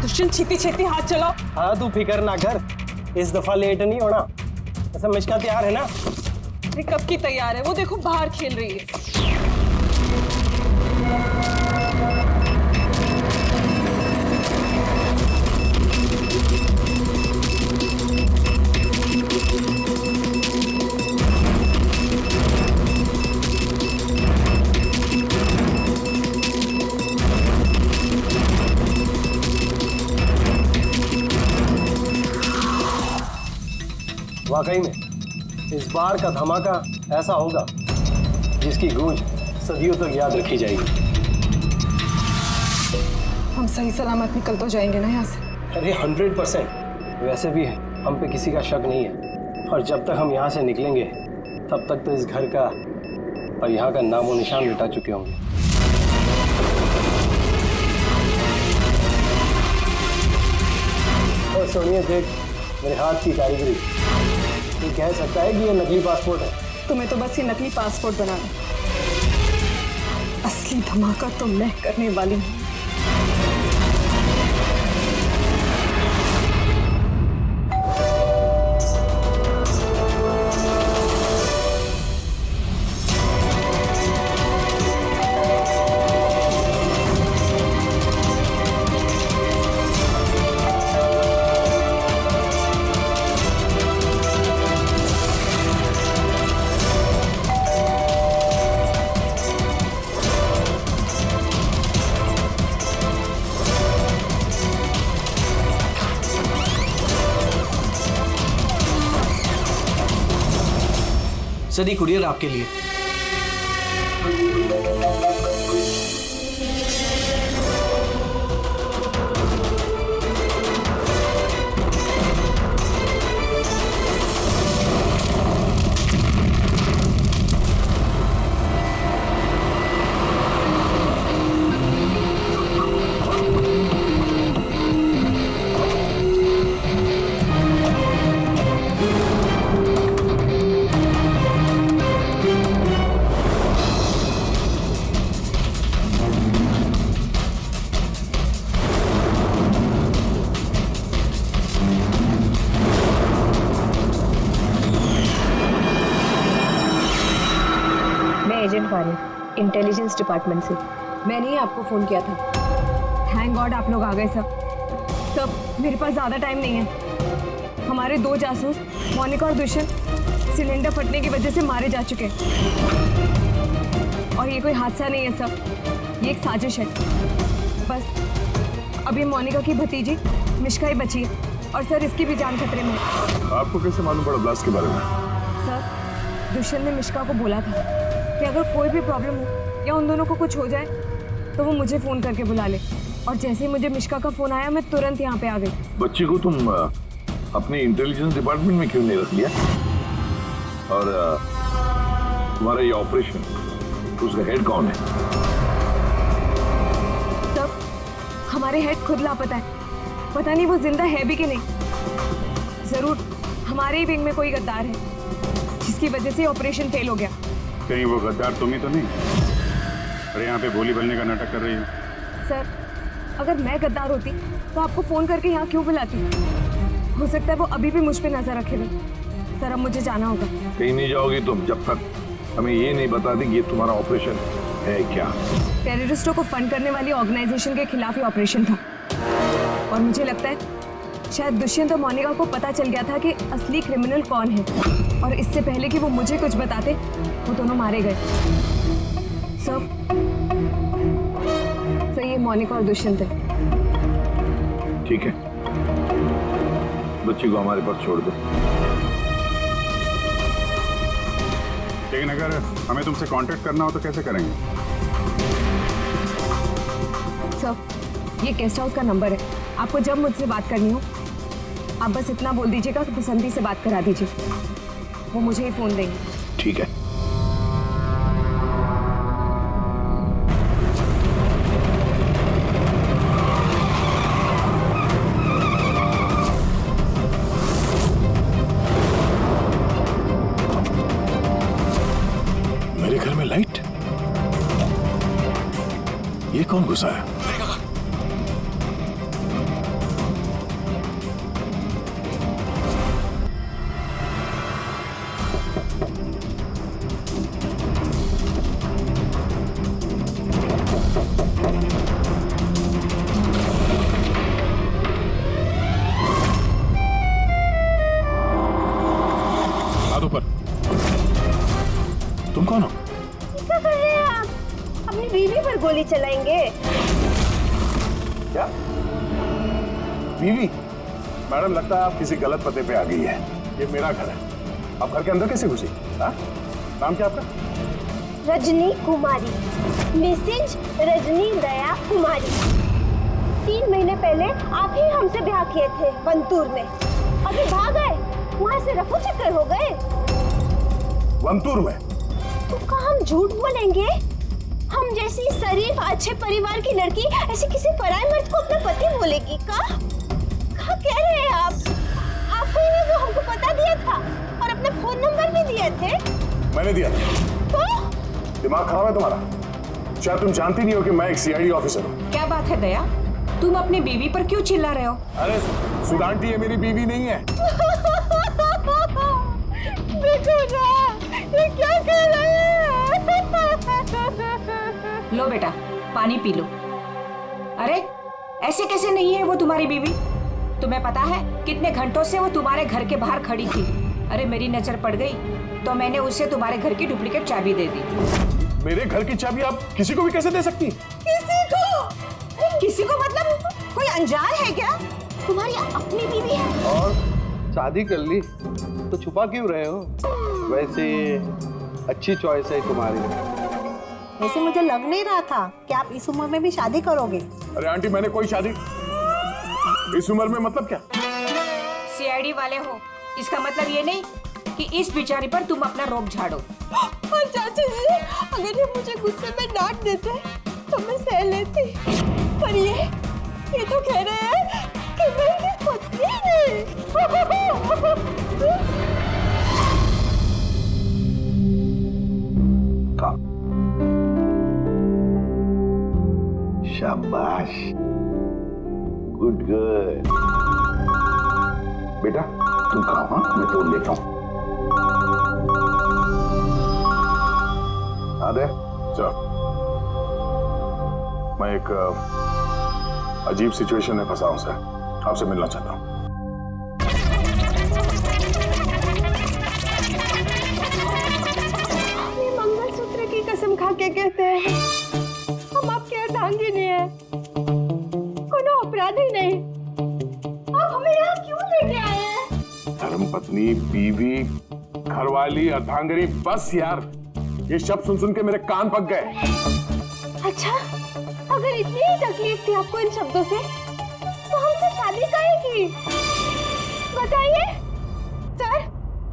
दुष्यंत छेती छेती हाथ चलाओ। हाँ तू फिक्र ना कर, इस दफा लेट नहीं होना। ऐसा मिश्का तैयार है ना? अरे कब की तैयार है, वो देखो बाहर खेल रही है। वाकई में इस बार का धमाका ऐसा होगा जिसकी गूंज सदियों तक याद रखी जाएगी। हम सही सलामत निकल तो जाएंगे ना यहाँ से? अरे 100%। वैसे भी हम पे किसी का शक नहीं है, और जब तक हम यहाँ से निकलेंगे तब तक तो इस घर का और यहाँ का नामो निशान मिटा चुके होंगे। और सोनिया देख मेरे हाथ की कारीगरी, तू कह सकता है कि ये नकली पासपोर्ट है। तुम्हें तो बस ये नकली पासपोर्ट बनाना, असली धमाका तो मैं करने वाली हूँ। सर ये कुरियर आपके लिए। एजेंट वाले इंटेलिजेंस डिपार्टमेंट से। मैंने ही आपको फोन किया था। थैंक गॉड आप लोग आ गए सब मेरे पास ज्यादा टाइम नहीं है। हमारे 2 जासूस मोनिका और दुष्यंत सिलेंडर फटने की वजह से मारे जा चुके हैं, और ये कोई हादसा नहीं है सब, ये एक साजिश है। बस अब ये मोनिका की भतीजी मिश्का ही बची है, और सर इसकी भी जान खतरे में है। आपको कैसे मालूम पड़ा ब्लास्ट के बारे में? सर दुष्यंत ने मिश्का को बोला था कि अगर कोई भी प्रॉब्लम हो या उन दोनों को कुछ हो जाए तो वो मुझे फोन करके बुला ले, और जैसे ही मुझे मिश्का का फोन आया मैं तुरंत यहाँ पे आ गई। बच्ची को तुम अपने इंटेलिजेंस डिपार्टमेंट में क्यों नहीं रख लिया? और तुम्हारा ये ऑपरेशन, उसका हेड कौन है? सब हमारे हेड खुद लापता है, पता नहीं वो जिंदा है भी कि नहीं। जरूर हमारे ही विंग में कोई गद्दार है जिसकी वजह से ऑपरेशन फेल हो गया। कहीं वो गद्दार तुम ही तो नहीं? अरे यहाँ पे गोली बनने का नाटक कर रही हो। सर अगर मैं गद्दार होती तो आपको फोन करके यहाँ क्यों बुलाती? हो सकता है वो अभी भी मुझ पे नजर रखे हुए। सर अब मुझे जाना होगा। कहीं नहीं जाओगी तुम जब तक हमें ये नहीं बता दी कि ये तुम्हारा ऑपरेशन है क्या। टेररिस्टों को फंड करने वाली ऑर्गेनाइजेशन के खिलाफ ही ऑपरेशन था, और मुझे लगता है शायद दुष्यंत और मोनिका को पता चल गया था कि असली क्रिमिनल कौन है, और इससे पहले कि वो मुझे कुछ बताते वो दोनों मारे गए। सर ये मोनिका और दुष्यंत है। ठीक है, बच्ची को हमारे पास छोड़ दो। लेकिन अगर हमें तुमसे कांटेक्ट करना हो तो कैसे करेंगे? सर ये गेस्ट हाउस का नंबर है, आपको जब मुझसे बात करनी हो आप बस इतना बोल दीजिएगा कि बसंती से बात करा दीजिए, वो मुझे ही फोन देंगे। ठीक है। मेरे घर में लाइट, ये कौन घुसा है? चलाएंगे। क्या बीवी? मैडम लगता है आप किसी गलत पते पे आ गई है। ये मेरा घर है, आप घर के अंदर कैसे घुसी? हाँ? नाम क्या आपका? रजनी कुमारी, मिसेज रजनी दया कुमारी। 3 महीने पहले आप ही हमसे ब्याह किए थे वंतूर में, अभी भाग गए, वहाँ से रफू चक्कर हो गए। वंतूर में? तो क्या हम झूठ बोलेंगे? हम जैसी शरीफ अच्छे परिवार की लड़की ऐसे किसी पराये मर्द को अपना पति बोलेगी का कह रहे हैं आप? आपको ही वो हमको पता दिया था और अपने फोन नंबर भी दिए थे। मैंने दिया था। तो दिमाग खराब है तुम्हारा? शायद तुम जानती नहीं हो कि मैं एक सीआईडी ऑफिसर हूँ। क्या बात है दया, तुम अपनी बीवी पर क्यों चिल्ला रहे हो? अरे सुधांटी ये मेरी बीवी नहीं है। देखो ना, ये क्या कह रहे हैं? लो बेटा, पानी पी लो। अरे ऐसे कैसे नहीं है वो तुम्हारी बीवी? तुम्हें पता है कितने घंटों से वो तुम्हारे घर के बाहर खड़ी थी। अरे मेरी नजर पड़ गई तो मैंने उसे तुम्हारे घर की डुप्लीकेट चाबी दे दी। मेरे घर की चाबी आप किसी को भी कैसे दे सकती? किसी को मतलब कोई अनजान है क्या? तुम्हारी अपनी बीवी है। और शादी कर ली तो छुपा क्यों रहे हो? वैसे अच्छी चॉइस है तुम्हारी। वैसे मुझे लग नहीं रहा था कि आप इस उम्र में भी शादी करोगे। अरे आंटी मैंने कोई शादी इस उम्र में मतलब क्या? सीआईडी वाले हो, इसका मतलब ये नहीं कि इस बेचारी पर तुम अपना रोब झाड़ो। और चाचा जी, अगर ये मुझे गुस्से में डांट देते तो मैं सह लेती, पर ये तो कह रहे हैं कि मैं इनकी पत्नी नहीं। शाबाश, गुड गर्ल। बेटा तुम खाओ, हाँ मैं फोन लेता हूँ। आदे चलो, मैं एक अजीब सिचुएशन में फंसा हूं सर, आपसे मिलना चाहता हूँ। ये मंगलसूत्र की कसम खा के कहते हैं हम आपके अर्धांगिनी है, कोनो अपराधी नहीं। आप हमें यहाँ क्यों लेके आए हैं? धर्मपत्नी, बीवी, घरवाली, अर्धांगिनी, बस यार ये शब्द सुन सुन के मेरे कान पक गए। अच्छा, अगर इतनी ही तकलीफ थी आपको इन शब्दों से, तो हमसे शादी काहे की? बताइए सर,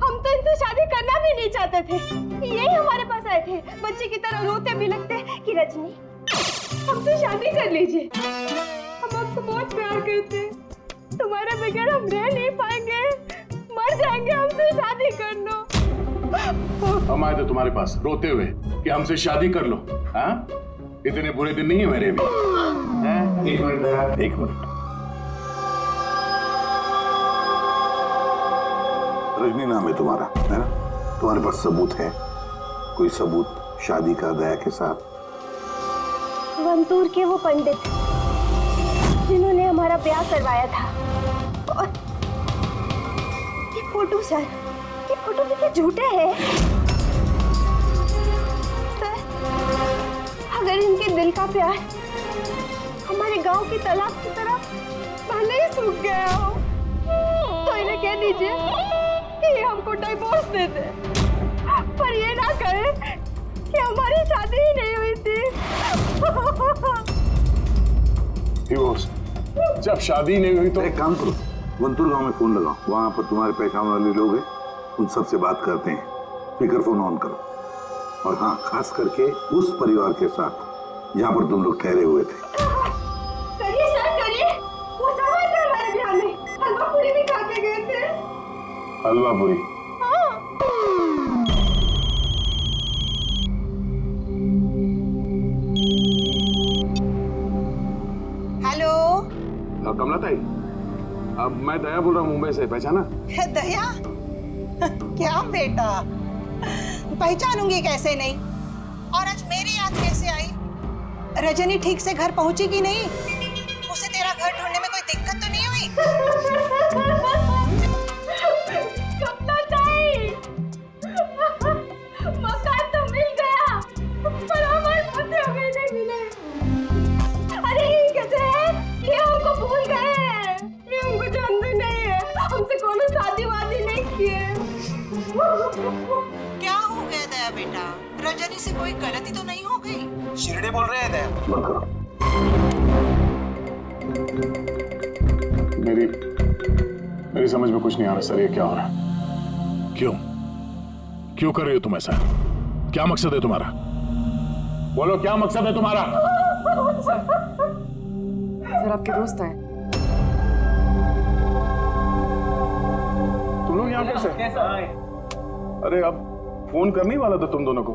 हम तो इनसे शादी करना भी नहीं चाहते थे। यही हमारे पास आए थे बच्चे की तरह रोते बिलखते कि रजनी हमसे शादी कर लीजिए, हम आपको बहुत प्यार करते हैं, तुम्हारे बगैर हम रह नहीं पाएंगे, मर जाएंगे, हमसे शादी कर लो। हम आए थे तुम्हारे पास रोते हुए कि हमसे शादी कर लो। हाँ, इतने बुरे दिन नहीं है मेरे भी। एक मिनट, एक मिनट। रजनी नाम है तुम्हारा, है ना? तुम्हारे पास सबूत है? कोई सबूत शादी का दया के साथ? वंतूर के वो पंडित जिन्होंने हमारा ब्याह करवाया था, और ये फोटो सर, ये फोटो कितने झूठे हैं सर। अगर इनके दिल का प्यार हमारे गांव की तालाब की तरह भले ही सूख गया हो, तो इन्हें कह दीजिए कि ये हमको डिवोर्स दे दे, पर ये ना कहे कि हमारी शादी ही नहीं हुई थी। डिवोर्स? जब शादी नहीं हुई तो एक काम करो, वंतूर गांव में फोन लगाओ, वहां पर तुम्हारे पहचान वाले लोग हैं, उन सबसे बात करते हैं। स्पीकर फोन ऑन करो, और हाँ, खास करके उस परिवार के साथ जहाँ पर तुम लोग ठहरे हुए थे। करिए सर, करिए। वो सब आए थे हमारे ब्याह में, हलवा पूरी भी खा के गए थे। हलवा पूरी? हेलो कमला ताई, अब मैं दया बोल रहा हूँ मुंबई से, पहचाना? दया? क्या बेटा, पहचानूंगी कैसे नहीं? और आज मेरी याद कैसे आई? रजनी ठीक से घर पहुंची कि नहीं? उसे तेरा घर ढूंढने में कोई दिक्कत तो नहीं हुई? कमला ताई, मकान तो मिल गया, पर हमारे पति हमें नहीं मिले। से कोई गलती तो नहीं हो गई? शिरडे बोल रहे हैं दया। बंद करो। मेरी समझ में कुछ नहीं आ रहा सर, ये क्या हो रहा है? क्यों कर रही हो तुम ऐसा? क्या मकसद है तुम्हारा? बोलो, क्या मकसद है तुम्हारा? सर आपके दोस्त आए। तुम लोग यहाँ कैसे? अरे अब फोन करने ही वाला था तुम दोनों को।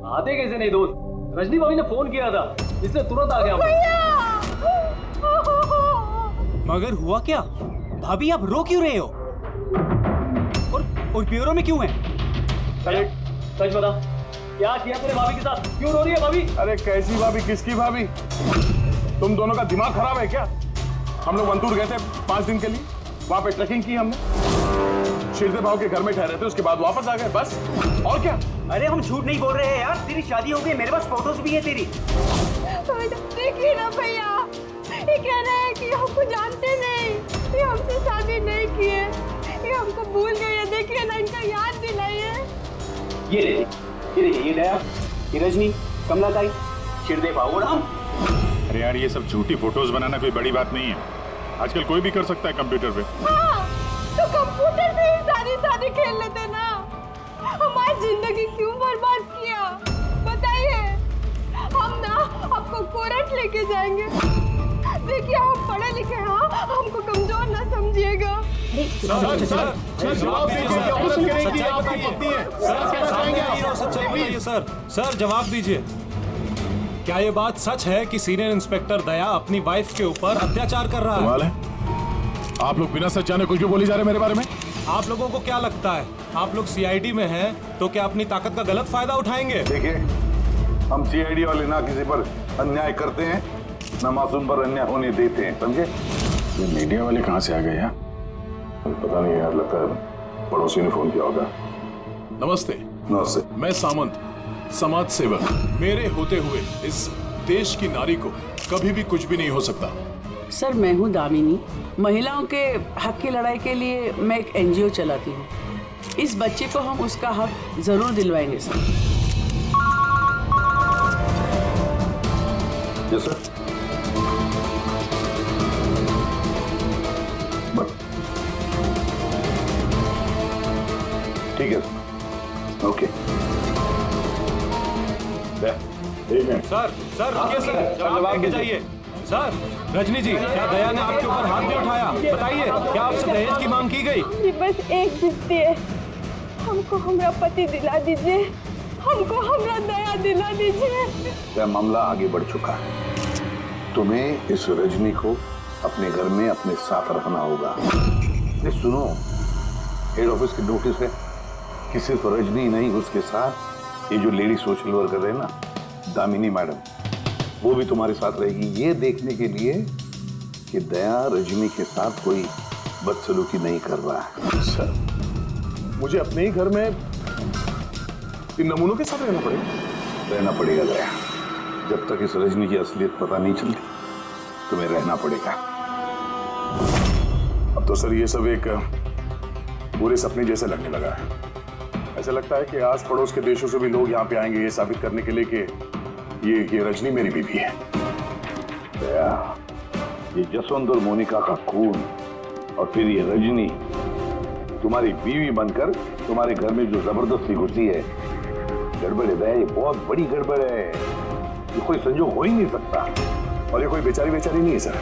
आते कैसे नहीं दोस्त? रजनी भाभी ने फोन किया था, इसलिए तुरंत आ गया। मगर हुआ क्या? भाभी आप रो क्यों रहे हो? और ब्यूरो में क्यों हैं? अरे सच बता, क्या किया तूने भाभी के साथ? क्यों रो रही है भाभी? अरे कैसी भाभी, किसकी भाभी? तुम दोनों का दिमाग खराब है क्या? हम लोग वंतूर गए थे 5 दिन के लिए, वहां पे ट्रैकिंग की हमने, शिरदे भाव के घर में ठहरे थे, उसके बाद वापस आ गए, बस। और क्या? अरे हम झूठ नहीं बोल रहे हैं यार, तेरी शादी हो गई, मेरे पास फोटोज भी है तेरी। देखिए ना भैया, ये कह रहे हैं कि हमको जानते नहीं, ये हमसे शादी नहीं किए, ये हमको भूल गए हैं। देखिए ना, इनका याद दिलाइए। ये दया, ये रजनी, कमला ताई, शिरदे भाव राम। अरे यार, ये सब झूठी फोटोज बनाना कोई बड़ी बात नहीं है, आजकल कोई भी कर सकता है कंप्यूटर पे। हाँ, तो कंप्यूटर पे ही सारी शादी खेल लेते ना। हमारी जिंदगी क्यों बर्बाद किया बताइए? हम ना आपको कोर्ट लेके जाएंगे। देखिए हम पढ़े लिखे हैं, हमको कमजोर ना समझिएगा। सर जवाब दीजिए, क्या ये बात सच है कि सीनियर इंस्पेक्टर दया अपनी वाइफ के ऊपर अत्याचार कर रहा है? कमाल है, आप लोग बिना सच जाने कुछ भी बोली जा रहे हैं मेरे बारे में। आप लोगों को क्या लगता है, आप लोग सीआईडी में हैं तो क्या अपनी ताकत का गलत फायदा उठाएंगे? देखिए, हम सीआईडी वाले ना किसी पर अन्याय करते हैं, ना मासूम पर अन्याय होने देते हैं, समझे? ये मीडिया वाले कहाँ से आ गए यार? पता नहीं यार, लगता है पड़ोसी ने फोन किया होगा। नमस्ते। नमस्ते। मैं सामंत, समाज सेवक। मेरे होते हुए इस देश की नारी को कभी भी कुछ भी नहीं हो सकता। सर मैं हूँ दामिनी, महिलाओं के हक की लड़ाई के लिए मैं एक एनजीओ चलाती हूँ। इस बच्चे को हम उसका हक जरूर दिलवाएंगे सर। Yes sir. ठीक है, ओके। सर रुकिए सर, जवाब देके जाइए। सर, रजनी जी, क्या दया ने आपके ऊपर हाथ भी उठाया? बताइए, क्या आपसे दहेज की मांग की गई? जी बस एक जिद्दी है, हमको हमरा पति दिला दीजिए, हमको हमरा दया दिला दीजिए। यह मामला आगे बढ़ चुका है, तुम्हें इस रजनी को अपने घर में अपने साथ रखना होगा। ये सुनो, हेड ऑफिस की नोटिस है कि सिर्फ रजनी नहीं, उसके साथ ये जो लेडी सोशल वर्कर है ना, दामिनी मैडम, वो भी तुम्हारे साथ रहेगी, ये देखने के लिए कि दया रजनी के साथ कोई बदसलूकी नहीं कर रहा है। सर, मुझे अपने ही घर में इन नमूनों के साथ रहना पड़ेगा? रहना पड़ेगा दया, जब तक इस रजनी की असलियत पता नहीं चलती तुम्हें रहना पड़ेगा। अब तो सर ये सब एक बुरे सपने जैसे लगने लगा है। ऐसा लगता है कि आस पड़ोस के देशों से भी लोग यहाँ पे आएंगे ये साबित करने के लिए कि ये रजनी मेरी बीवी है। दया, ये जसवंत और मोनिका का खून और फिर ये रजनी तुम्हारी बीवी बनकर तुम्हारे घर में जो जबरदस्ती घुसी है, गड़बड़ है दया, ये बहुत बड़ी गड़बड़ है, ये कोई संजोग हो ही नहीं सकता। और ये कोई बेचारी नहीं है सर,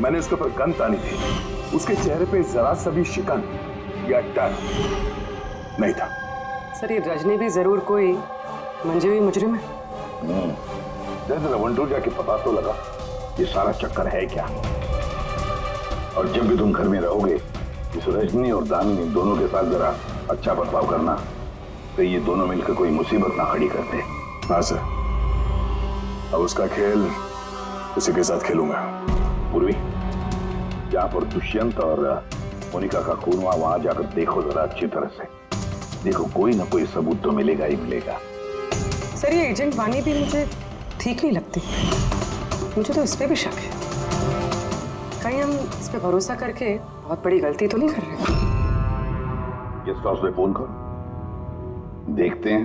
मैंने उसके ऊपर गन तानी थी, उसके चेहरे पे जरा सा भी शिकन या डर नहीं था। सर ये रजनी भी जरूर कोई मंजे हुई मुजरिम है। जरा वंटूर जाके पता तो लगा ये सारा चक्कर है क्या। और जब भी तुम घर में रहोगे, इस रजनी और दामिनी दोनों के साथ जरा अच्छा बर्ताव करना, तो ये दोनों मिलकर कोई मुसीबत ना खड़ी करते। हाँ सर, अब उसका खेल उसी के साथ खेलूंगा। पूर्वी, जहाँ पर दुष्यंत और मोनिका का खून हुआ, वहां जाकर देखो जरा अच्छी तरह से, देखो कोई ना कोई सबूत तो मिलेगा ही मिलेगा। सर ये एजेंट वानी भी मुझे ठीक नहीं लगती, मुझे तो इस पे भी शक है, कहीं हम इस पे भरोसा करके बहुत बड़ी गलती तो नहीं कर रहे। गेस्ट हाउस पे फोन करो, देखते हैं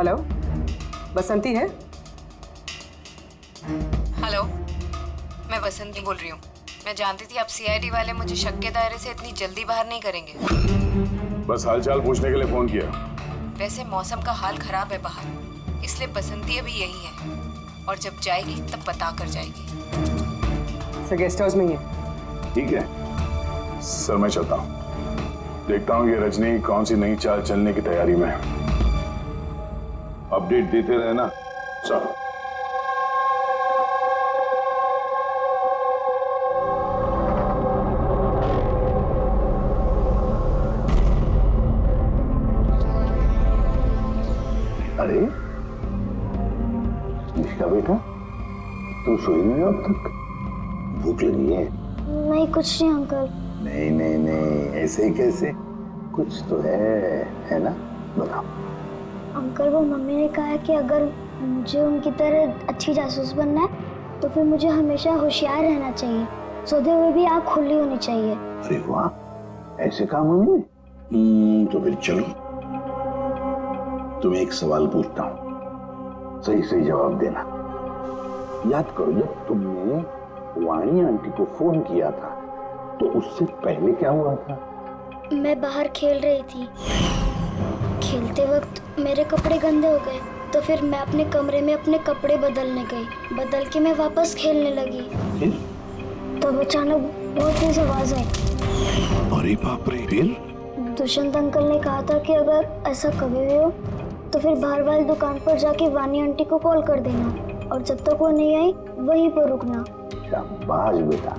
हेलो, बसंती है? हेलो, मैं बसंती बोल रही हूँ। मैं जानती थी आप सीआईडी वाले मुझे शक के दायरे से इतनी जल्दी बाहर नहीं करेंगे। बस हालचाल पूछने के लिए फोन किया। वैसे मौसम का हाल खराब है बाहर, इसलिए बसंती अभी यही है और जब जाएगी तब पता कर जाएगी। सर गेस्ट हाउस में ही है। ठीक है सर, मैं चलता हूँ। देखता हूँ ये रजनी कौन सी नई चाल चलने की तैयारी में है। अपडेट देते रहना। चलो। अरे निष्का बेटा, तुम सोई नहीं हो अब तक? भूख लगी है? नहीं कुछ नहीं अंकल। नहीं नहीं नहीं, ऐसे ही कैसे, कुछ तो है ना? बताओ। अंकल वो मम्मी ने कहा है कि अगर मुझे उनकी तरह अच्छी जासूस बनना है तो फिर मुझे हमेशा होशियार रहना चाहिए, सोते हुए भी आँख खुली होनी चाहिए। अरे वाह, ऐसे काम मम्मी ने? तो फिर चलो, तुम्हें एक सवाल पूछता हूँ, सही सही जवाब देना। याद करो, जब तुमने वाणी आंटी को फोन किया था तो उससे पहले क्या हुआ था? मैं बाहर खेल रही थी, खेलते वक्त मेरे कपड़े गंदे हो गए तो फिर मैं अपने कमरे में अपने कपड़े बदलने गई, बदल के मैं वापस खेलने लगी। तब अचानक बहुत तेज आवाज आई। अरे बाप रे, फिर? दुष्यंत अंकल ने कहा था कि अगर ऐसा कभी भी हो तो फिर बाहर वाली दुकान पर जाके वानी आंटी को कॉल कर देना और जब तक वो नहीं आई वहीं पर रुकना। शाबाश बेटा,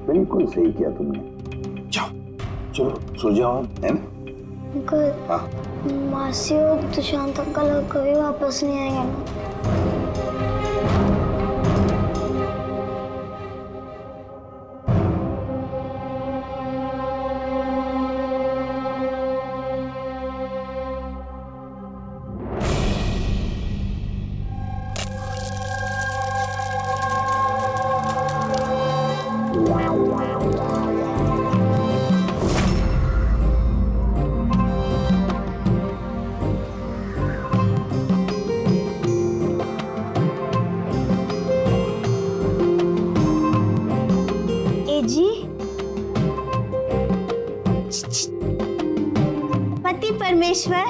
बिल्कुल सही किया तुमने। जाओ चलो सो जाओ, है ना? अंकल, हाँ? मासी और दुष्यंत अंकल कभी वापस नहीं आएंगे ना? पति परमेश्वर,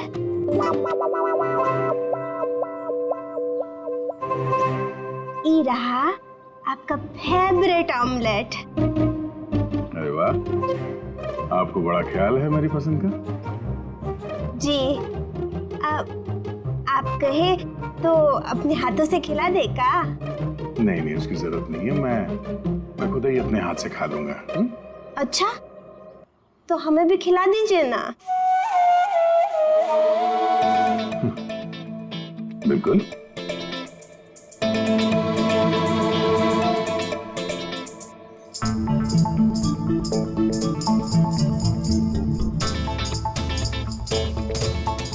ये रहा आपका फेवरेट ऑमलेट। अरे वाह, आपको बड़ा ख्याल है मेरी पसंद का। जी, आप कहे तो अपने हाथों से खिला दे का? नहीं नहीं, उसकी जरूरत नहीं है, मैं खुद ही अपने हाथ से खा लूंगा। अच्छा, तो हमें भी खिला दीजिए ना। बिल्कुल।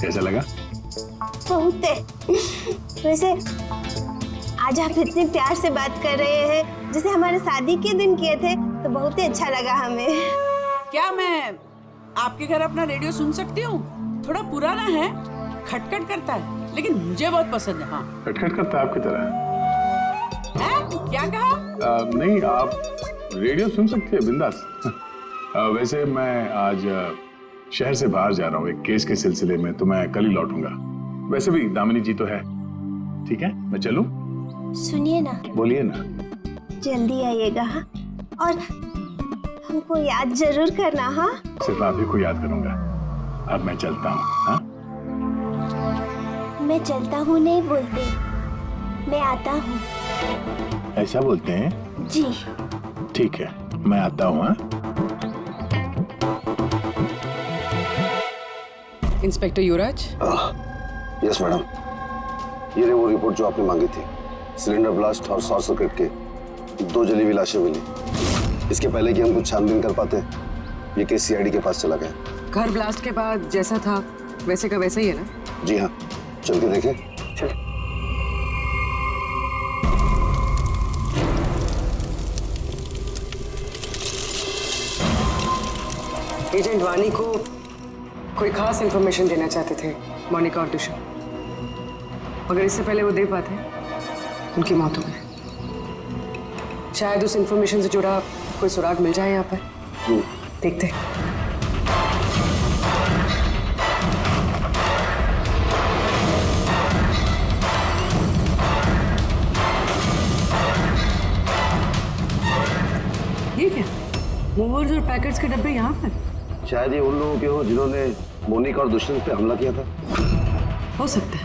कैसा लगा? बहुत है। वैसे आज आप इतने प्यार से बात कर रहे हैं जैसे हमारे शादी के दिन किए थे, तो बहुत ही अच्छा लगा हमें। क्या मैं आपके घर अपना रेडियो सुन सकती हूँ? थोड़ा पुराना है, खटखट करता है, लेकिन मुझे बहुत पसंद है। हाँ, खटखट करता है आपकी तरह? क्या कहा? नहीं, आप रेडियो सुन सकती है बिंदास। वैसे मैं आज शहर से बाहर जा रहा हूँ एक केस के सिलसिले में, तो मैं कल ही लौटूंगा। वैसे भी दामिनी जी तो है। ठीक है, मैं चलूं? सुनिए ना। बोलिए ना। जल्दी आइएगा और हमको याद जरूर करना। हाँ, सिर्फ आप ही को याद करूंगा। अब मैं चलता हूँ। हाँ? मैं चलता हूँ नहीं बोलते, मैं आता हूँ। ऐसा बोलते हैं? जी। ठीक है, मैं आता हूँ। हाँ? इंस्पेक्टर युवराज। यस मैडम, ये रही वो रिपोर्ट जो आपने मांगी थी। सिलेंडर ब्लास्ट और शॉर्ट सर्किट के 2 जली हुई लाशें मिली। इसके पहले कि हम कुछ छानबीन कर पाते, ये केस सीआईडी के पास चला गया। घर ब्लास्ट के बाद जैसा था वैसे का वैसा ही है ना? जी हाँ, चल के देखें। चल। एजेंट वानी को कोई खास इंफॉर्मेशन देना चाहते थे मोनिका और दुष्यंत। अगर इससे पहले वो दे पाते उनकी मौत हो गई। शायद उस इंफॉर्मेशन से जुड़ा कोई सुराग मिल जाए यहाँ पर। देखते हैं। ये क्या मूवर्स और पैकेट्स के डब्बे यहाँ पर? शायद ये उन लोगों के हो जिन्होंने मोनिका और दुष्यंत पे हमला किया था। हो सकता है।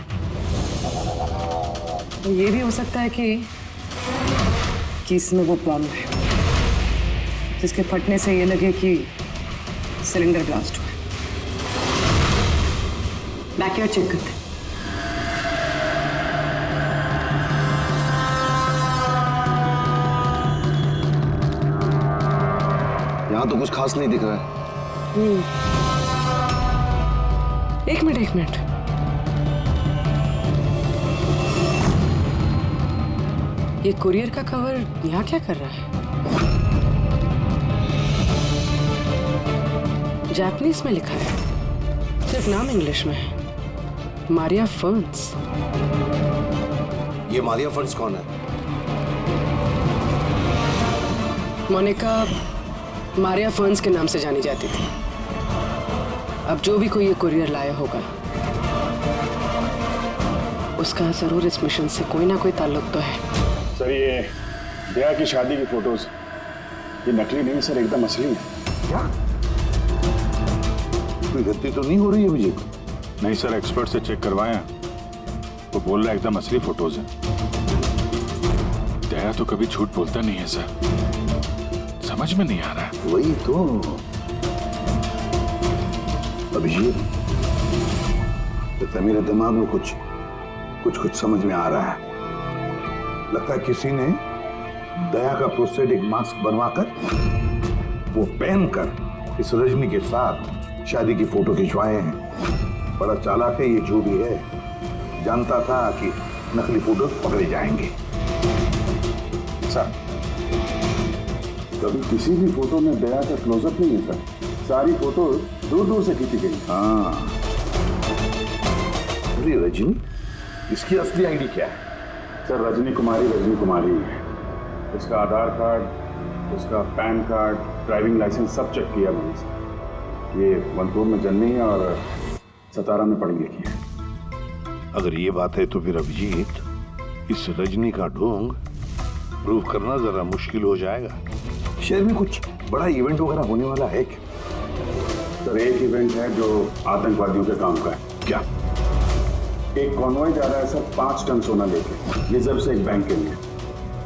तो ये भी हो सकता है कि इसमें वो बॉम्ब है जिसके फटने से ये लगे कि सिलेंडर ब्लास्ट हुआ। बैकयार्ड चेक करते हैं। यहाँ तो कुछ खास नहीं दिख रहा है। एक मिनट। ये कुरियर का कवर यहाँ क्या कर रहा है? जापानीज में लिखा है, सिर्फ नाम इंग्लिश में है, मारिया फर्न्स। ये मारिया फर्न्स कौन है? मोनिका मारिया फर्न्स के नाम से जानी जाती थी। अब जो भी कोई ये कुरियर लाया होगा उसका जरूर इस मिशन से कोई ना कोई ताल्लुक तो है। सर ये दया की शादी की फोटोज ये नकली नहीं सर, एकदम असली है। क्या? कोई गलती तो नहीं हो रही है मुझे? नहीं सर, एक्सपर्ट से चेक करवाए हैं, वो बोल रहा है एकदम असली फोटोज है। दया तो कभी झूठ बोलता नहीं है सर, समझ में नहीं आ रहा है। वही तो अभिजीत, तो मेरे दिमाग में कुछ समझ में आ रहा है। लगता है किसी ने दया का प्रोस्थेटिक मास्क बनवाकर वो पहनकर इस रजनी के साथ शादी की फोटो खिंचवाए हैं। बड़ा चालाक है ये जो भी है, जानता था कि नकली फोटो पकड़े जाएंगे। सर कभी किसी भी फोटो में दया का क्लोजअप नहीं है सर, सारी फोटो दूर दूर से खींची गई। हाँ, अरे रजनी, इसकी असली आईडी क्या है? सर रजनी कुमारी है। उसका आधार कार्ड, उसका पैन कार्ड, ड्राइविंग लाइसेंस सब चेक किया मैंने सर। ये वंतूर में जन्मी है और सतारा में पढ़ी लिखी है। अगर ये बात है तो फिर अभिजीत, इस रजनी का ढोंग प्रूव करना जरा मुश्किल हो जाएगा। शहर में कुछ बड़ा इवेंट वगैरह होने वाला है क्या? सर एक इवेंट है जो आतंकवादियों के काम का है। क्या? एक कॉन्वॉय जा रहा है सर 5 टन सोना लेके रिजर्व से एक बैंक के लिए।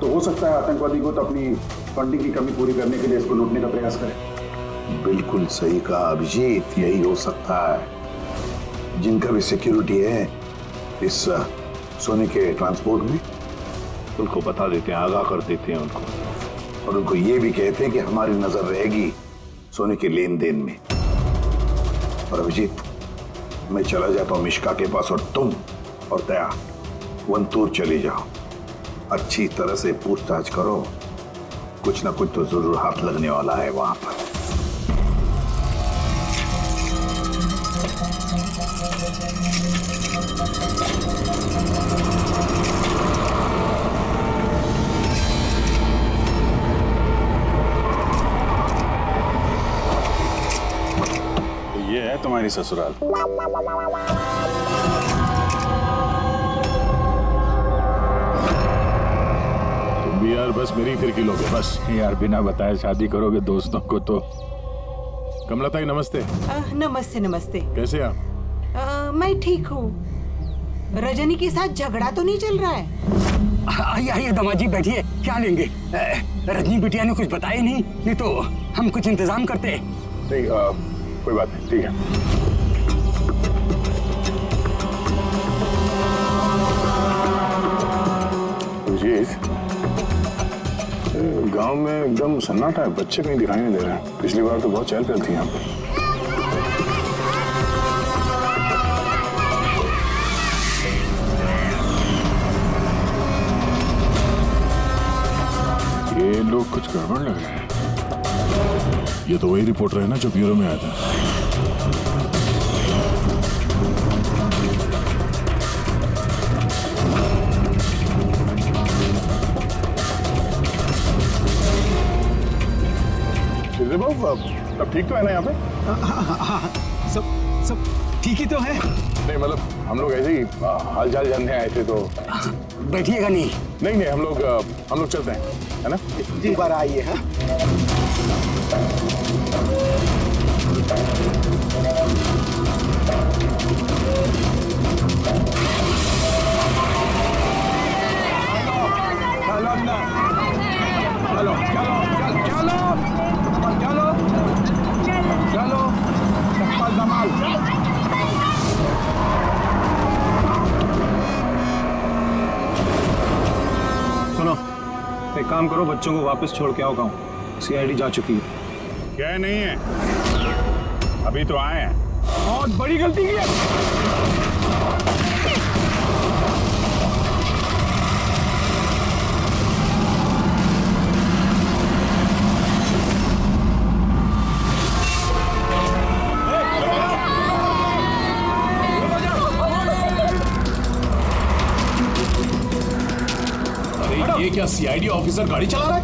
तो हो सकता है आतंकवादी को तो अपनी फंडिंग की कमी पूरी करने के लिए इसको लूटने का प्रयास करें। बिल्कुल सही कहा अभिजीत, यही हो सकता है। जिनका भी सिक्योरिटी है इस सोने के ट्रांसपोर्ट में, उनको बता देते हैं, आगाह कर देते हैं उनको, और उनको ये भी कहते हैं कि हमारी नजर रहेगी सोने के लेन देन में। और अभिजीत, मैं चला जाता हूं मिश्का के पास और तुम और दया वंतूर चले जाओ। अच्छी तरह से पूछताछ करो, कुछ ना कुछ तो जरूर हाथ लगने वाला है वहां पर। ये है तुम्हारी ससुराल। तुम भी यार बस मेरी फिर किलोगे बस। यार बिना बताए शादी करोगे दोस्तों को तो। कमलता नमस्ते। नमस्ते। कैसे आप? मैं ठीक हूँ। रजनी के साथ झगड़ा तो नहीं चल रहा है? आइए दामाद जी बैठिए, क्या लेंगे? रजनी बिटिया ने कुछ बताया नहीं तो हम कुछ इंतजाम करते। नहीं कोई बात नहीं, ठीक है। गांव में एकदम सन्नाटा है, बच्चे कहीं दिखाई नहीं दे रहे हैं। पिछली बार तो बहुत चहल पहल थी यहाँ पे। ये लोग कुछ गड़बड़ लग रहे हैं। ये तो वही रिपोर्टर है ना जो ब्यूरो में आया था। शिरदे बाबू सब ठीक तो है ना यहाँ पे? हाँ, सब ठीक ही तो है। नहीं मतलब हम लोग ऐसे ही हाल चाल जानने आए थे तो। बैठिएगा नहीं? नहीं हम लोग चलते हैं, है ना? जी दोबारा आइए। हाँ चलो चप्पल धमाल। सुनो, एक काम करो, बच्चों को वापस छोड़ के आओ गाँव। सीआईडी जा चुकी है। क्या नहीं है, अभी तो आए हैं। बहुत बड़ी गलती की है। ये क्या सीआईडी ऑफिसर गाड़ी चला रहा है?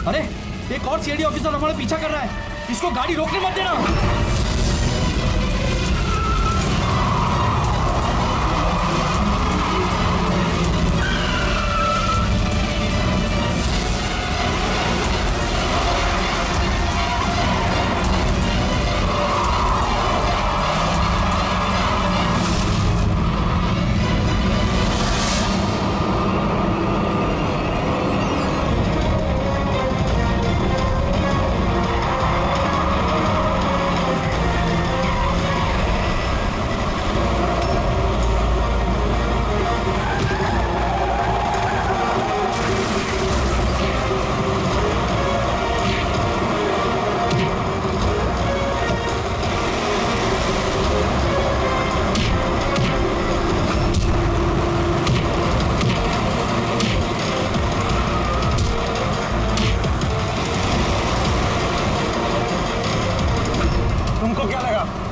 अरे एक और सीआईडी ऑफिसर हमारा पीछा कर रहा है, इसको गाड़ी रोकने मत देना।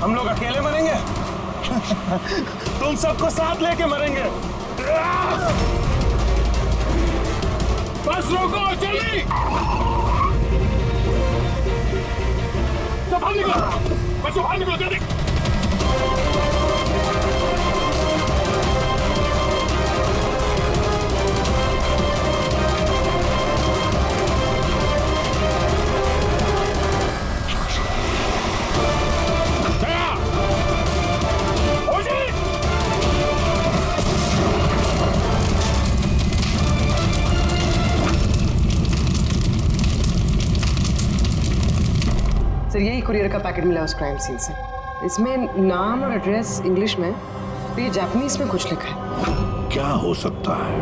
हम लोग अकेले मरेंगे? तुम सबको साथ लेके मरेंगे। बस रोको, जल्दी! सब बाहर निकलो, बच्चों बाहर निकलो जल्दी! सर यही कुरियर का पैकेट मिला उस क्राइम सीन से। इसमें नाम और एड्रेस इंग्लिश में, तो ये जापानीज में कुछ लिखा है। क्या हो सकता है?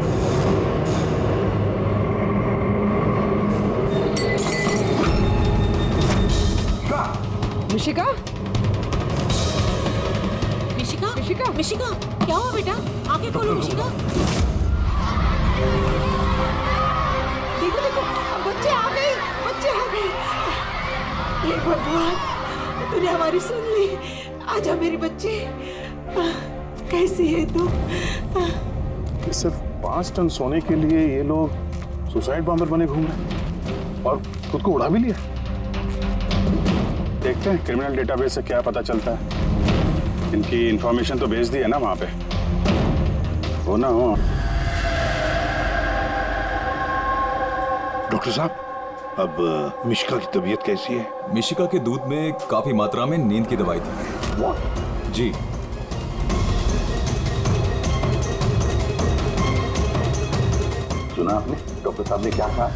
मिशिका? मिशिका? मिशिका? मिशिका? क्या हुआ बेटा? आंखें खोलो मिशिका। देखो देखो, बच्चे आ गए, बच्चे आ गए। ये भगवान, तूने हमारी सुन ली। आजा मेरी बच्ची, कैसी है तू? सिर्फ 5 टन सोने के लिए ये लोग सुसाइड बॉम्बर बने घूम रहे हैं और खुद को उड़ा भी लिया। देखते हैं क्रिमिनल डेटाबेस से क्या पता चलता है। इनकी इंफॉर्मेशन तो भेज दी है ना वहां पे, हो ना हो। डॉक्टर साहब, अब मिशिका की तबीयत कैसी है? मिशिका के दूध में काफी मात्रा में नींद की दवाई थी। What? जी। सुना आपने डॉक्टर साहब ने क्या कहा?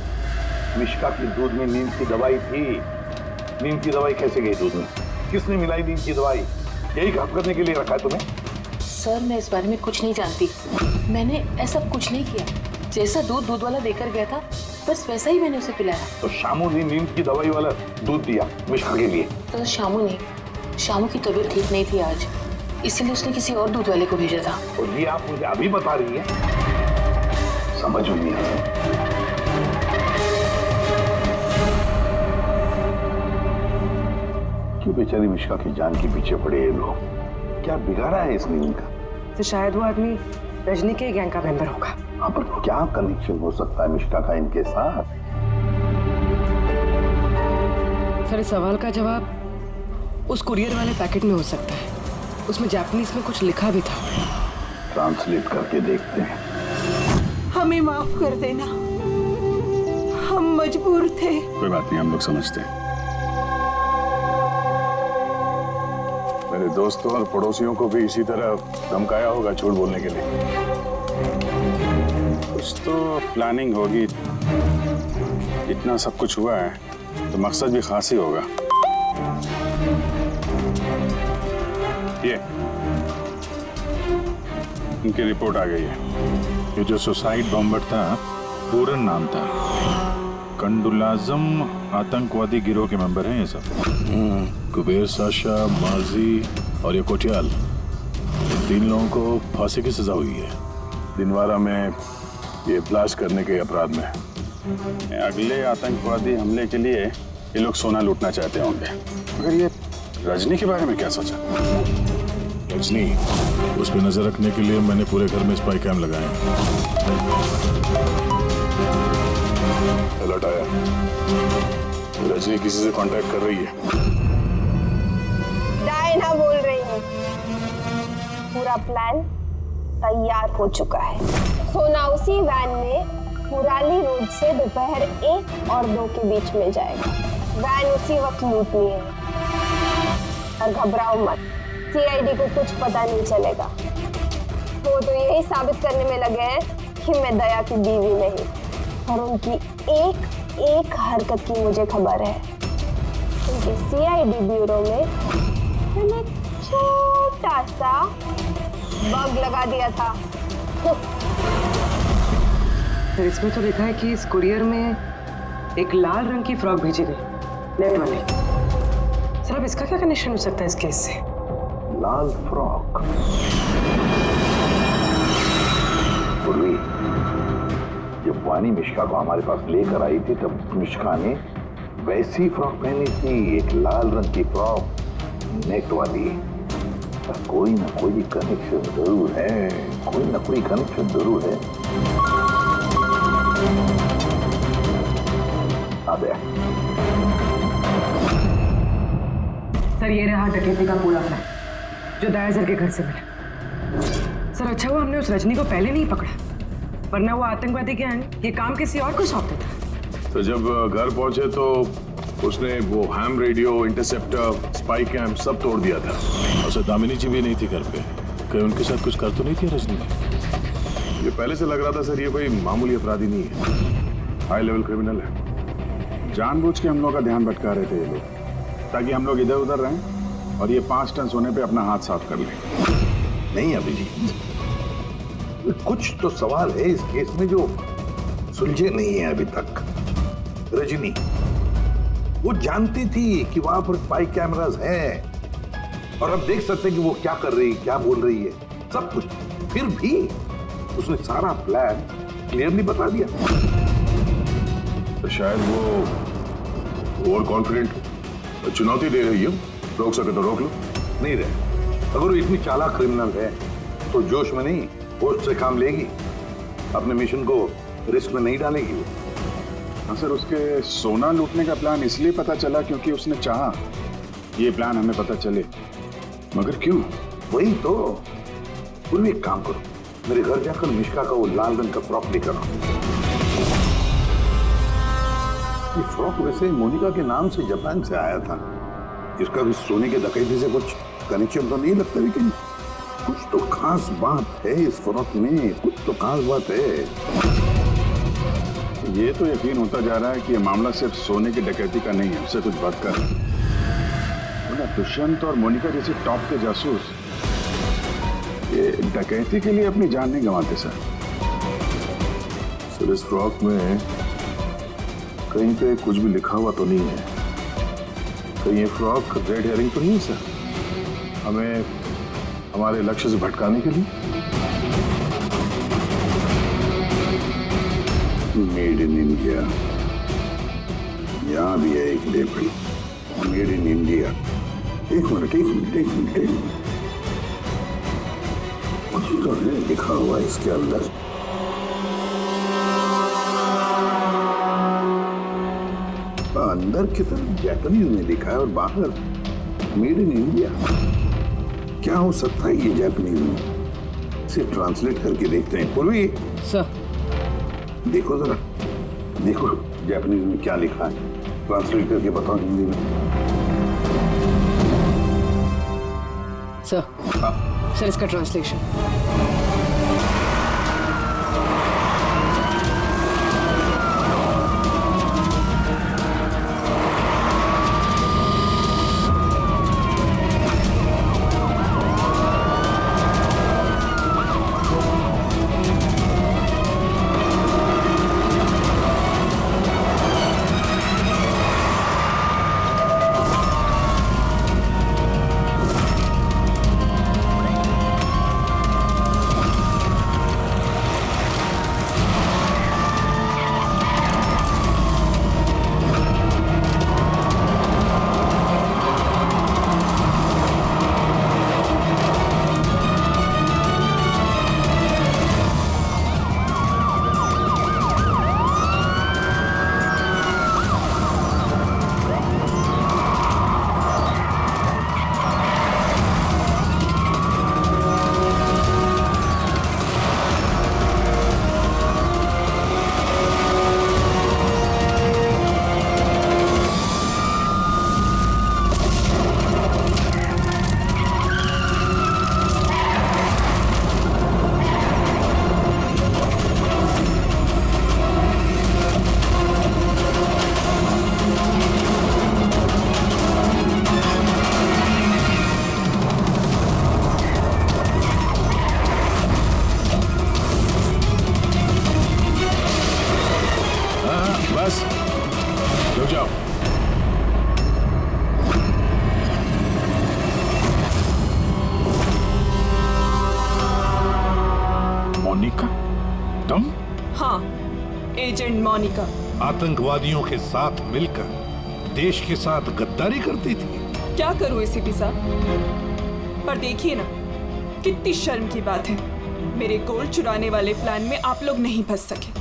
मिशिका की दूध में नींद की दवाई थी। नींद की दवाई कैसे गई दूध में? किसने मिलाई नींद की दवाई? यही काम करने के लिए रखा है तुम्हें? सर मैं इस बारे में कुछ नहीं जानती। मैंने ऐसा कुछ नहीं किया। जैसा दूध दूध वाला देकर गया था बस वैसा ही मैंने उसे पिलाया। तो शामू ने नींद की दवाई वाला दूध दिया मिशिका के लिए? तो शामू ने, शामू की तबीयत ठीक नहीं थी आज, इसीलिए उसने किसी और दूध वाले को भेजा था। और ये आप मुझे अभी बता रही है? समझ नहीं आ रहा। क्यों बेचारी मिशिका की जान के पीछे पड़े ये लोग? क्या बिगाड़ा है इसने इनका? तो शायद वो आदमी रजनी के गैंग का मेंबर होगा। हाँ, पर क्या कनेक्शन हो सकता है मिश्का का इनके साथ? सर, इस सवाल का जवाब उस कुरियर वाले पैकेट में हो सकता है। उसमें जापानीज में कुछ लिखा भी था। ट्रांसलेट करके देखते हैं। हमें माफ कर देना, हम मजबूर थे। कोई बात नहीं, हम लोग समझते हैं। मेरे दोस्तों और पड़ोसियों को भी इसी तरह धमकाया होगा झूठ बोलने के लिए। कुछ तो प्लानिंग होगी। इतना सब कुछ हुआ है तो मकसद भी खास ही होगा। ये उनकी रिपोर्ट आ गई है। ये जो सुसाइड बॉम्बर था, पूरन नाम था। कंडुलाजम आतंकवादी गिरोह के मेंबर हैं ये सब। कुबेर साशा, माजी और ये कोटियाल, इन 3 लोगों को फांसी की सजा हुई है दिनवारा में ये ब्लास्ट करने के अपराध में। अगले आतंकवादी हमले के लिए ये लोग सोना लूटना चाहते होंगे। मगर ये रजनी के बारे में क्या सोचा? रजनी, उस पर नजर रखने के लिए मैंने पूरे घर में स्पाई कैम लगाए हैं। अलर्ट आया, रजनी किसी से कांटेक्ट कर रही है। डायना बोल रही है। पूरा प्लान तैयार हो चुका है। सोना उसी वैन में मुराली रोड से दोपहर 1 और 2 के बीच में जाएगा। वैन उसी वक्त लूटनी है। और घबराओ मत, सीआईडी को कुछ पता नहीं चलेगा। वो तो यही साबित करने में लगे हैं कि मैं दया की बीवी नहीं, और उनकी एक एक हरकत की मुझे खबर है। उनके सीआईडी ब्यूरो में मैंने एक छोटा सा बग लगा दिया था। सर, इसमें तो लिखा है कि इस कुरियर में एक लाल रंग की फ्रॉक भेजी गई, नेट वाली। सर, अब इसका क्या कनेक्शन हो सकता है इस केस से? लाल फ्रॉक। पूर्वी, जब वानी मिश्का को हमारे पास लेकर आई थी तब मिश्का ने वैसी फ्रॉक पहनी थी, एक लाल रंग की फ्रॉक, नेट वाली। कोई ना कोई कनेक्शन जरूर है, कोई ना कोई कनेक्शन जरूर है। आ गया। सर, ये रहा डकैती का पूरा प्लान जो दयासर के घर से मिला। सर, अच्छा हुआ हमने उस रजनी को पहले नहीं पकड़ा, वरना वो आतंकवादी गैंग ये काम किसी और को सौंप देता। तो जब घर पहुंचे तो उसने वो ham radio, interceptor, spy cam सब तोड़ दिया था। और दामिनी जी भी नहीं थी घर पे। कहीं उनके साथ कुछ कर तो नहीं थी रजनी ने? ये पहले से लग रहा था सर, ये कोई मामूली अपराधी नहीं है, हाई लेवल क्रिमिनल है। जानबूझ के हम लोग का ध्यान भटका रहे थे ये लोग, ताकि हम लोग इधर उधर रहें और ये 5 टन सोने पे अपना हाथ साफ कर लें। नहीं अभिजीत, कुछ तो सवाल है इस केस में जो सुलझे नहीं है अभी तक। रजनी वो जानती थी कि वहां पर स्पाई कैमरास हैं और अब देख सकते हैं कि वो क्या कर रही, क्या बोल रही है, सब कुछ। फिर भी उसने सारा प्लान क्लियरली बता दिया। तो शायद वो ओवर कॉन्फिडेंट चुनौती दे रही है। रोक सके तो रोक लो। नहीं रहे, अगर वो इतनी चालाक क्रिमिनल है तो जोश में नहीं, होश से काम लेगी, अपने मिशन को रिस्क में नहीं डालेगी वो। हाँ सर, उसके सोना लूटने का प्लान इसलिए पता चला क्योंकि उसने चाहा ये प्लान हमें पता चले। मगर क्यों? वही तो। पूर्वी एक काम करो, मेरे घर जाकर मिश्का का वो लाल रंग का फ्रॉक लेकर आओ। ये फ्रॉक वैसे मोनिका के नाम से जापान से आया था। इसका भी सोने के डकैती से कुछ कनेक्शन तो नहीं लगता, लेकिन कुछ तो खास बात है इस फ्रॉक में, कुछ तो खास बात है। ये तो यकीन होता जा रहा है कि ये मामला सिर्फ सोने की डकैती का नहीं है, उससे कुछ बढ़कर है। दुष्यंत और मोनिका जैसे टॉप के जासूस ये डकैती के लिए अपनी जान नहीं गंवाते सर। सर, इस फ्रॉक में कहीं पे कुछ भी लिखा हुआ तो नहीं है? कहीं ये फ्रॉक रेड हेयरिंग तो नहीं सर, हमें हमारे लक्ष्य से भटकाने के लिए? मेड इन इंडिया, यहाँ भी है एक लेबल, मेड इन इंडिया। एक मिनट, एक मिनट, एक मिनट, कुछ तो है, लिखा हुआ है इसके अंदर? अंदर की तरफ जापानीज में लिखा है और बाहर मेड इन इंडिया। क्या हो सकता है ये जापानीज में? सिर्फ ट्रांसलेट करके देखते हैं। पूर्वी सर, देखो जरा, देखो जापानीज में क्या लिखा है, ट्रांसलेट करके बताओ हिंदी में। सर इसका ट्रांसलेशन। बस रुक जाओ। मोनिका, तुम? हाँ, एजेंट मोनिका। आतंकवादियों के साथ मिलकर देश के साथ गद्दारी करती थी। क्या करूं एसीपी साहब, पर देखिए ना, कितनी शर्म की बात है, मेरे गोल्ड चुराने वाले प्लान में आप लोग नहीं फंस सके।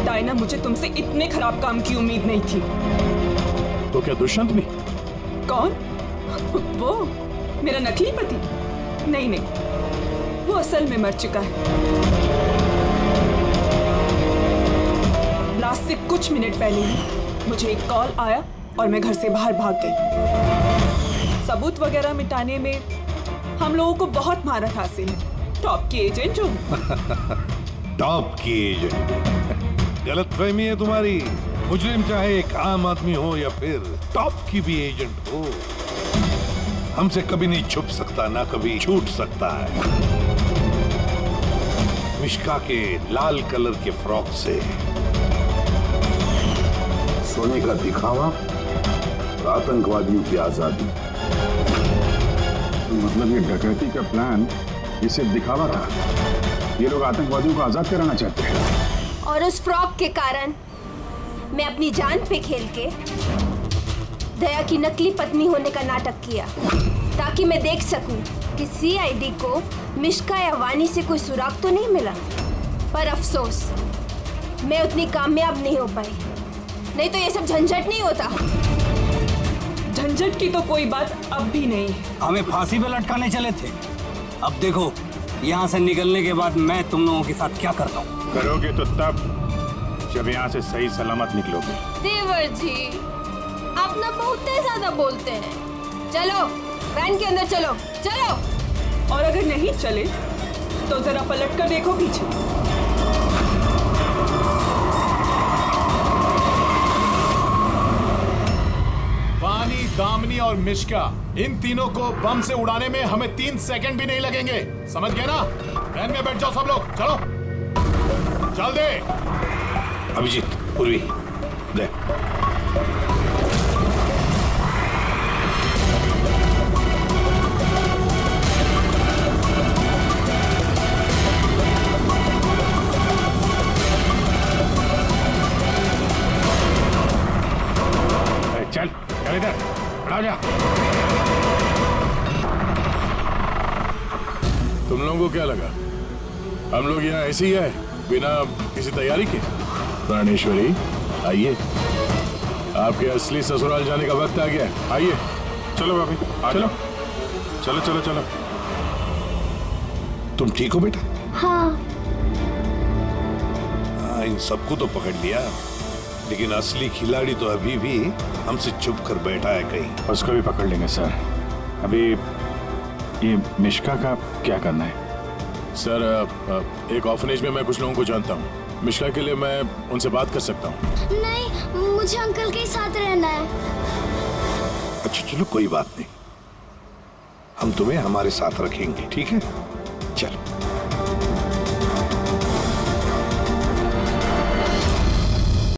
डायना, मुझे तुमसे इतने खराब काम की उम्मीद नहीं थी। तो क्या दुष्यंत भी? कौन? वो मेरा नकली पति? नहीं नहीं, वो असल में मर चुका है। ब्लास्ट से कुछ मिनट पहले ही मुझे एक कॉल आया और मैं घर से बाहर भाग गई। सबूत वगैरह मिटाने में हम लोगों को बहुत महारत हासिल है। टॉप की एजेंट जो टॉप की एजेंट। गलतफहमी है तुम्हारी। मुजरिम चाहे एक आम आदमी हो या फिर टॉप की भी एजेंट हो, हमसे कभी नहीं छुप सकता, ना कभी छूट सकता है। मिश्का के लाल कलर के फ्रॉक से सोने का दिखावा और आतंकवादियों की आजादी। तो मतलब ये डकैती का प्लान ये सिर्फ दिखावा था? ये लोग आतंकवादियों को आजाद कराना चाहते हैं। और उस फ्रॉक के कारण मैं अपनी जान पे खेल के दया की नकली पत्नी होने का नाटक किया, ताकि मैं देख सकूं कि सीआईडी को मिश्का या वानी से कोई सुराग तो नहीं मिला। पर अफसोस, मैं उतनी कामयाब नहीं हो पाई, नहीं तो ये सब झंझट नहीं होता। झंझट की तो कोई बात अब भी नहीं है। हमें फांसी पे लटकाने चले थे, अब देखो यहाँ से निकलने के बाद मैं तुम लोगों के साथ क्या करता हूँ। करोगे तो तब जब यहाँ से सही सलामत निकलोगे। देवर जी, आप ना बहुत ज्यादा बोलते हैं। चलो वैन के अंदर चलो, चलो। और अगर नहीं चले तो जरा पलट कर देखो पीछे। वानी, दामिनी और मिश्का, इन तीनों को बम से उड़ाने में हमें 3 सेकंड भी नहीं लगेंगे। समझ गए ना? वैन में बैठ जाओ सब लोग, चलो चल दे। अभिजीत, पूर्वी, ले। चल चल इधर, खड़ा हो जा। तुम लोगों को क्या लगा हम लोग यहाँ ऐसे ही है बिना किसी तैयारी के? प्राणेश्वरी आइए, आपके असली ससुराल जाने का वक्त आ गया है। आइए। चलो भाभी, चलो चलो चलो चलो। तुम ठीक हो बेटा? हाँ। इन सबको तो पकड़ लिया, लेकिन असली खिलाड़ी तो अभी भी हमसे छुप कर बैठा है कहीं। उसको भी पकड़ लेंगे सर। अभी ये मिश्का का क्या करना है? सर एक ऑर्फनेज में मैं कुछ लोगों को जानता हूँ। मिश्का के लिए मैं उनसे बात कर सकता हूँ। नहीं, मुझे अंकल के साथ रहना है। अच्छा चलो कोई बात नहीं, हम तुम्हें हमारे साथ रखेंगे, ठीक है? चलो।